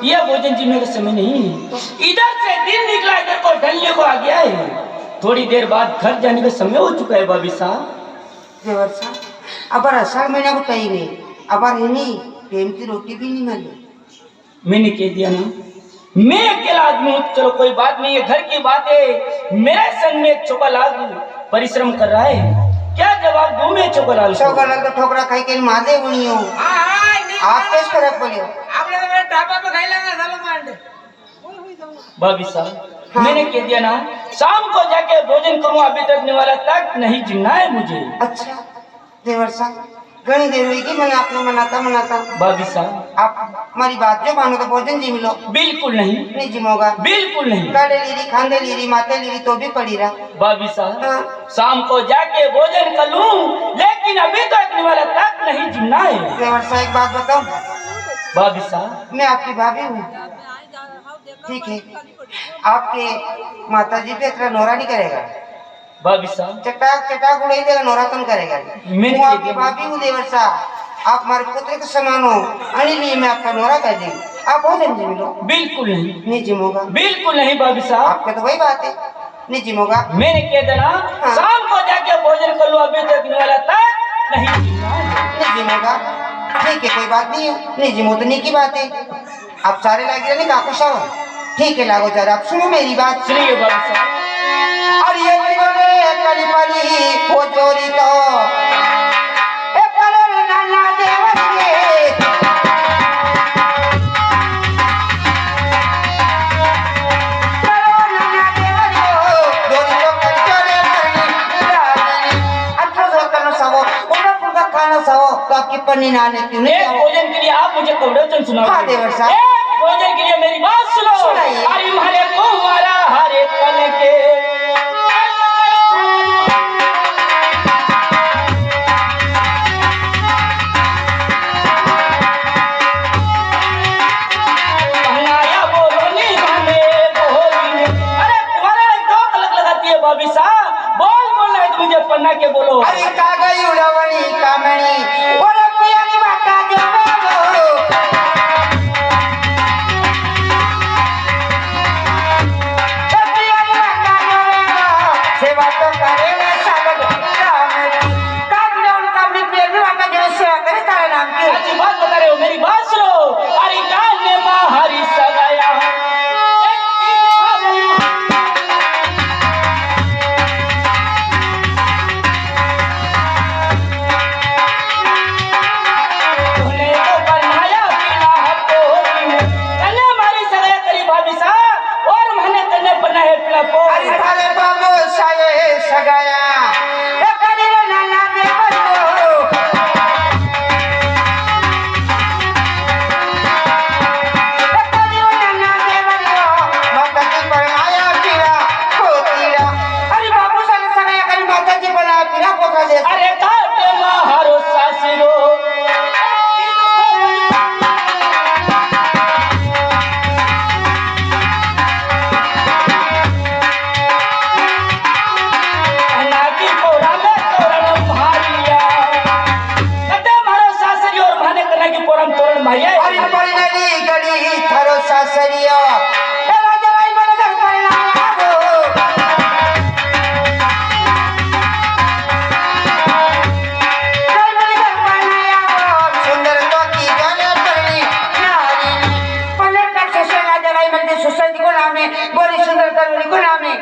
यह भोजन जीने का समय नहीं है। इधर से दिन निकला, इधर को ढलने को आ गया है। थोड़ी देर बाद घर जाने का समय हो चुका है भाभी साहब। देवर साहब अब अषाढ़ महीना को कहीं नहीं, अब नहीं प्रेम की रोटी भी नहीं मिली। मैंने कह दिया ना, मैं अकेला आदमी हूँ, चलो कोई बात नहीं है, घर की बात है। मेरे संग में एक चोकालाल परिश्रम कर रहा है, क्या जवाब दूं मैं चोकालाल को? चोकालाल तो ठोकरा खाई के मादे बनी हो। आप कैसे फर्क पड़े? भाभी साहब मैंने कह दिया ना, शाम को जाके भोजन करूँ, अभी तक निवाला तक नहीं जिन्ना है मुझे। अच्छा देवर साहब घनी देर हुई कि मैंने आपने मनाता भाभी साहब आप हमारी बात जो मानो तो भोजन जिम लो। बिल्कुल नहीं जिमोगा, बिल्कुल नहीं। गाड़े लीरी खांदे लीरी माते लीरी तो भी पड़ी रहा। भाभी साहब हाँ। शाम को जाके भोजन कर लूं, लेकिन अभी तक निवाला तक नहीं जिन्ना है। देवर साहब एक बात बताऊं, भाभी साहब मैं आपकी भाभी हूँ, ठीक है? आपके माता जी पे इतना नोरा नहीं करेगा। भाभी साहब चटाक उड़ाई देगा, नौरातन करेगा। मैंने मैं आपकी भाभी हूँ देवर साहब, आप हमारे पुत्र के समान हो, लिए मैं आपका नोरा कर दी। आप भोजन जिम लो। बिल्कुल नहीं जिमोगा, बिल्कुल नहीं भाभी साहब। आपके तो वही बात है, नहीं जिमोगा। मैंने कह देना हाँ। शाम को जाके भोजन कर लो, अभी तक निवाला तक नहीं जिन्ना है। नहीं जिमोगा, ठीक है कोई बात नहीं है, नहीं जिमो तो नहीं की बात है। आप सारे लागे नहीं काकू साहब, ठीक है लागो जरा, आप सुनो मेरी बात। सुनिए भाभी साहब। और ये जीवने कली परी हो जोरी तो ए करे नाना देवरिए करो नाना देवरियो जोरी तो कर जोरे करनी लागी अच्छा जो करना सबो उन्हें पूरा खाना सबो तो आपकी पन्नी नाने क्यों नहीं एक आओ? भोजन के लिए आप मुझे कवड़चन सुनाओ। हाँ देवर साहब। एक भोजन के लिए मेरी बात सुनो। सुनाइए। अरे हमारे को हमारा हर एक कल के पहनाया बोलो नहीं हमें बोली। अरे तुम्हारा दो अलग लगाती है भाभी साहब, बोलना है तो मुझे पन्ना के बोलो। अरे कागई उड़वणी कामणी और प्यारी माता देवरो प्यारी माता देवरो सेवा तो करे ना सागत रामती कागई कामणी प्यारी माता देवरो सेवा करे तारे नाम की। अच्छी बात बता रहे हो, मेरी बात सुनो। अरे कान ने माँ हरी सगाया अरे थाले बाबू साये सगाया ए करी रे नाना देवरो ए करी रे नाना देवरो माता जी बनाया पीरा पोतीरा। अरे बाबू साले सगाया करी माता जी बनाया पीरा पोता दे। अरे काटे महारो सासिरो नाकी कोरा में तोरण मारिया। कटे मारो सासरी और भाने करना की पोरम तोरण मारिया। अरे परिणली गड़ी थारो सासरिया ए राजा भाई मन घर परिणाया हो जय मन घर परिणाया हो सुंदर तो की जाने पड़ी नारी पने तक से राजा भाई मन के सुसंत को नामे बड़ी सुंदर तरुणी को नामे।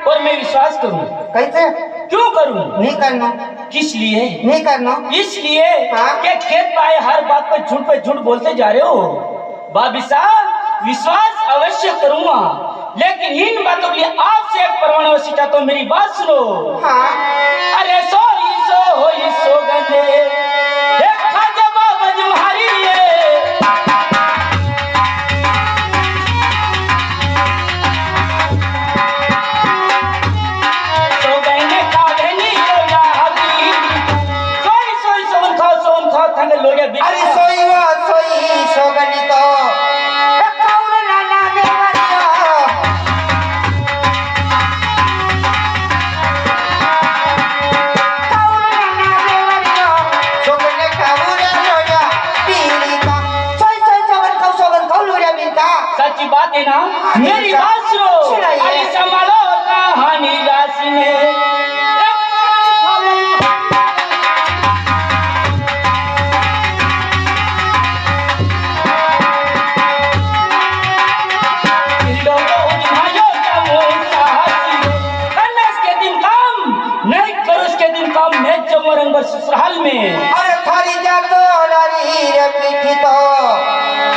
और मैं विश्वास करूं, कैसे क्यों करूं? नहीं करना, किस लिए? नहीं करना। इसलिए हाँ? कि खेत पाए हर बात पे झूठ बोलते जा रहे हो। भाभी साहब विश्वास अवश्य करूंगा, लेकिन इन बातों के लिए आपसे एक परमाणु अवश्य चाहता हूं, मेरी बात सुनो। हाँ अरे सो गंदे देखा जवाब तुम्हारी ये सो गहने का गहनी लोया हबी सोई सोन खाओ थंग लोया भी। अरे सोई सोगनी तो ए कौन नाना देवरिया सोगने का बुरे लोया पीरी का सोई सोगन खाओ लोया बिनता सच्ची बात है ना? मेरी बात सुनो। सुनाइए। अरे संभालो कहानी राशि में। ससुराल में अरे थारी जातो लारी रे पीठी तो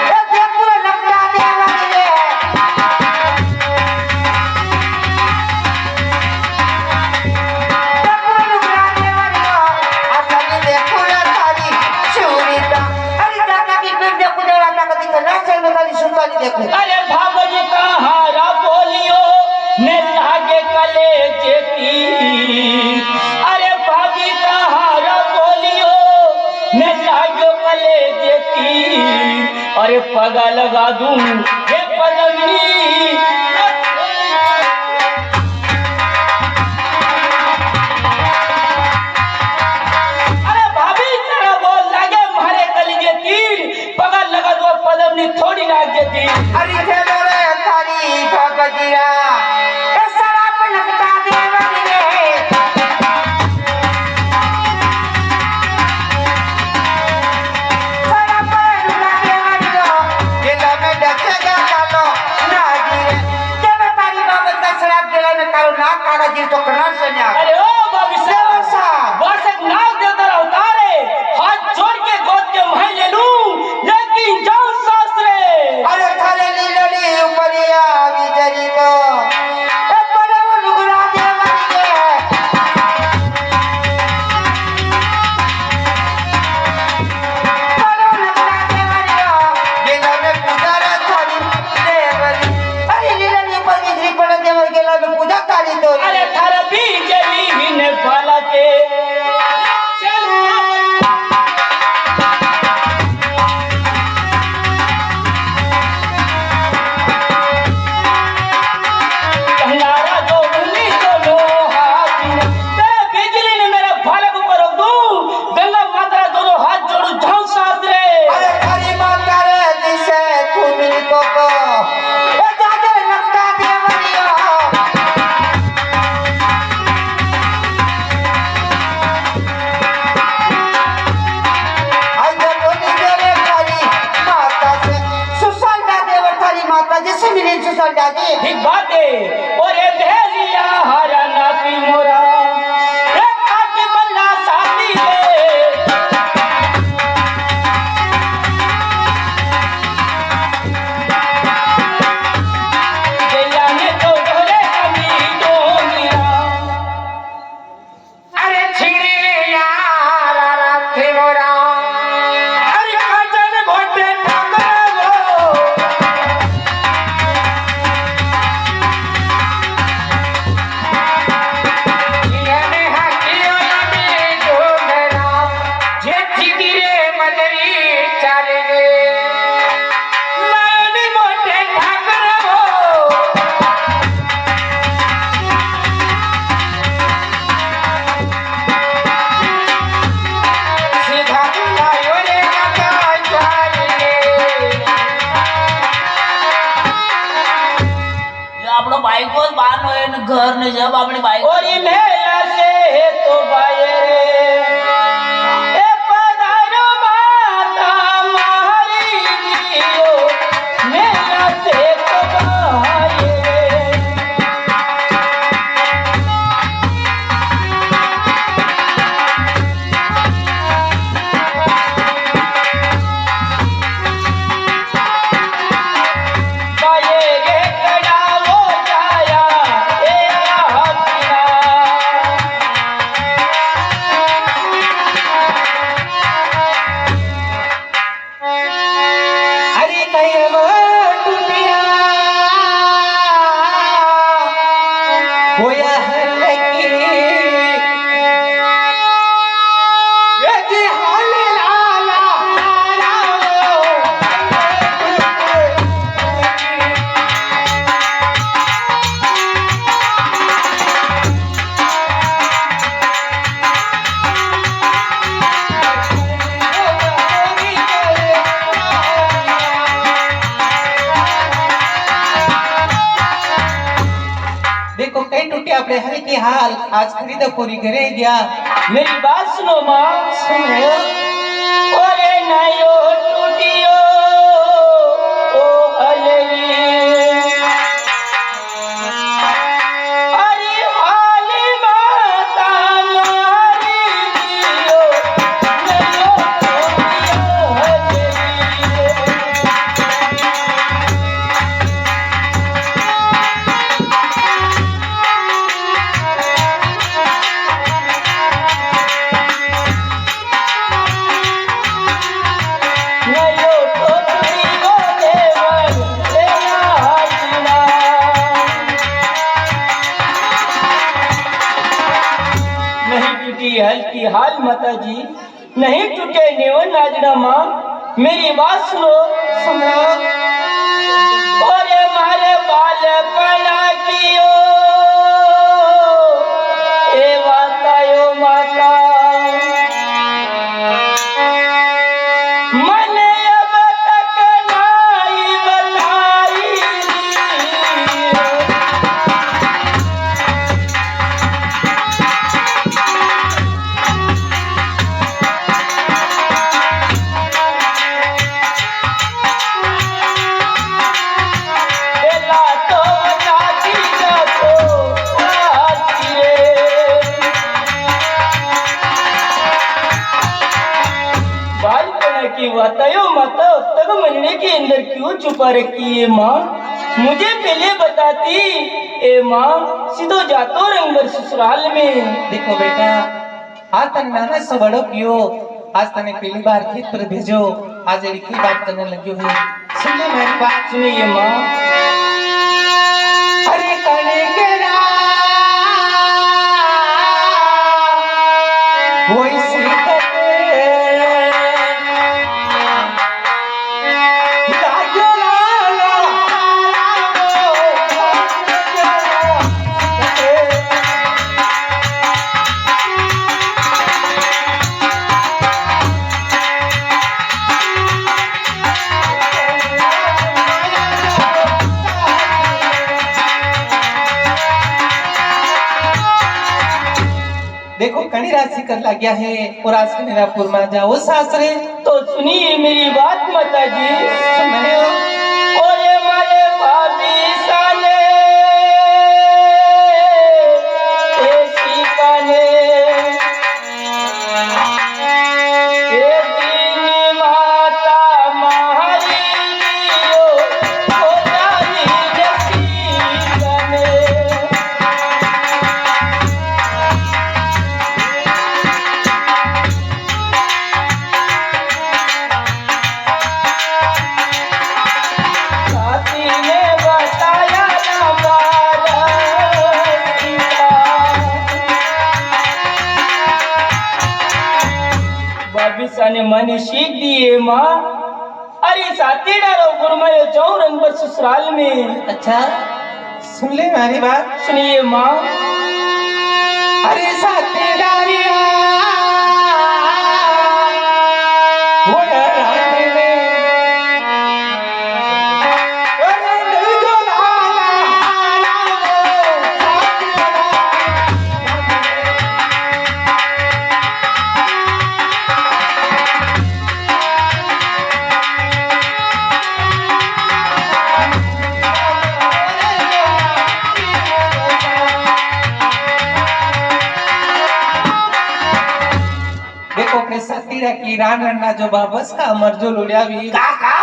ए देखो लगता देवानी रे देखो लगता देवानी रो असली देखो ना थारी चूड़ीता अरे दादा की पीठ देखो जरा ताकत दिखना चल में थारी सुताली देखो अरे भावजी कहारा बोलियो ने लागे कले जेती। अरे भाभी कहारा बोलियो ने लागे कले जेती। अरे पगा लगा दूं हे पदमी। अरे भाभी तेरा बोल लागे मारे कली जेती। पगा लगा दो पदमी थोड़ी लाग जेती। अरे चलो रे थारी भगजिया ए सराप लगता देवानी रे सराप लगता देवानी रो दिला में डसेगा डालो नागी रे जब तारी बाबत का सराप दिला में करो ना कागजी तो करना सन्या अरे ओ बाबी साहब वासक नाग देवता अवतारे हाथ जोड़ के गोद के मैं ले लूं लेकिन जाऊं शास्त्रे। अरे थारे लीलड़ी उपरिया विजरी तो ए पड़े वो लुगड़ा देवानी रे पड़े वो लुगड़ा देवानी रो गेला में पूजा रे थारी देवरी अरे लीलड़ी ऊपर विजरी पड़े देवर गेला में पूजा तारी तो अरे थारा बीजली ही ने भाला के कहनारा जो उंगली को लो हाथ में। तेरे बिजली ने मेरे भाले को पर रख दूं। गंगा माता दोनों हाथ जोड़ू जाऊं शास्त्रे। अरे थारी माता रे दिसे तू मिली को ए जादे लगता देवानी रो आई तो बोली देवे थारी माता से सुसंदा देवर थारी माता जी से मिली सुसंदा जी ठीक बात है। और ये भेलिया हरा नाती मोरा ये काटी बन्ना साथी है। गैया ने तो ढोले कमी डोंगिया। अरे छिरी यार राथे मोरा अरे काजल भोटे ठाकर वो। जिने हाकियो नमी डोगरा जे छिरे मदरी चाले गे मानी मोटे ठाकर वो। सीधा आयो रे काका चाले गे જો આપણો બાઈકો જ બહાર નો એને ઘર ને જબ આપણી બાઈક और ये मेला से तो बाये रे ए पधारो माता मारी जियो मेला से तो बाये रे। बाये रे कड़ा वो जाया ए हकीना। टूटे अपने हल की हाल आज खरीद पूरी करे गया। मेरी बात सुनो माँ। सुनो ओरे नयो टूटियो ओ हलवी अरे हाली माता मारी दियो नयो टूटियो हलवी। नयो टोटलियो देवर तेरा हाजना। नहीं टूटी हल की हाल माता जी, नहीं टूटे नेवन नाजना माँ। मेरी बात सुनो। सुनो ओरे मारे बाल पड़ा कियो ए वातायो माता मने अब तक नाई बताई। एला तो जाती जातो आती रे। बालपना की बतायो माता तब महीने के अंदर क्यों छुपा रखी है माँ? मुझे पहले बताती ए माँ, सीधो जातो रंग ससुराल में। देखो बेटा आज तने नाना से बड़ो कियो, आज तने पहली बार खेत पर भेजो, आज एक ही बात करने लगी हुई। सुन ले मेरी बात। सुनिए माँ। अरे कने के वही सीखते लागो लाला देखो कणी राशि कर लग गया है और आज के निरापुर में जाओ सासरे। तो सुनिए मेरी बात माता जी। सुनिए ओरे मारे भाभी साले ऐसी काने ए दीनी माता मारी दियो ओ जानी जसी काने। साथी ने बताया ना बाबिसा ने मन सीख दिए माँ। अरे साथी डारो गुरमयो जाऊं रंग पर ससुराल में। अच्छा सुन ले मेरी बात। सुनिए माँ। अरे साथी डारिया वो रात में अरे नहीं जो लाला देखो अपने साथी की रान रन्ना जो बाबस का अमर जो लुड़िया भी का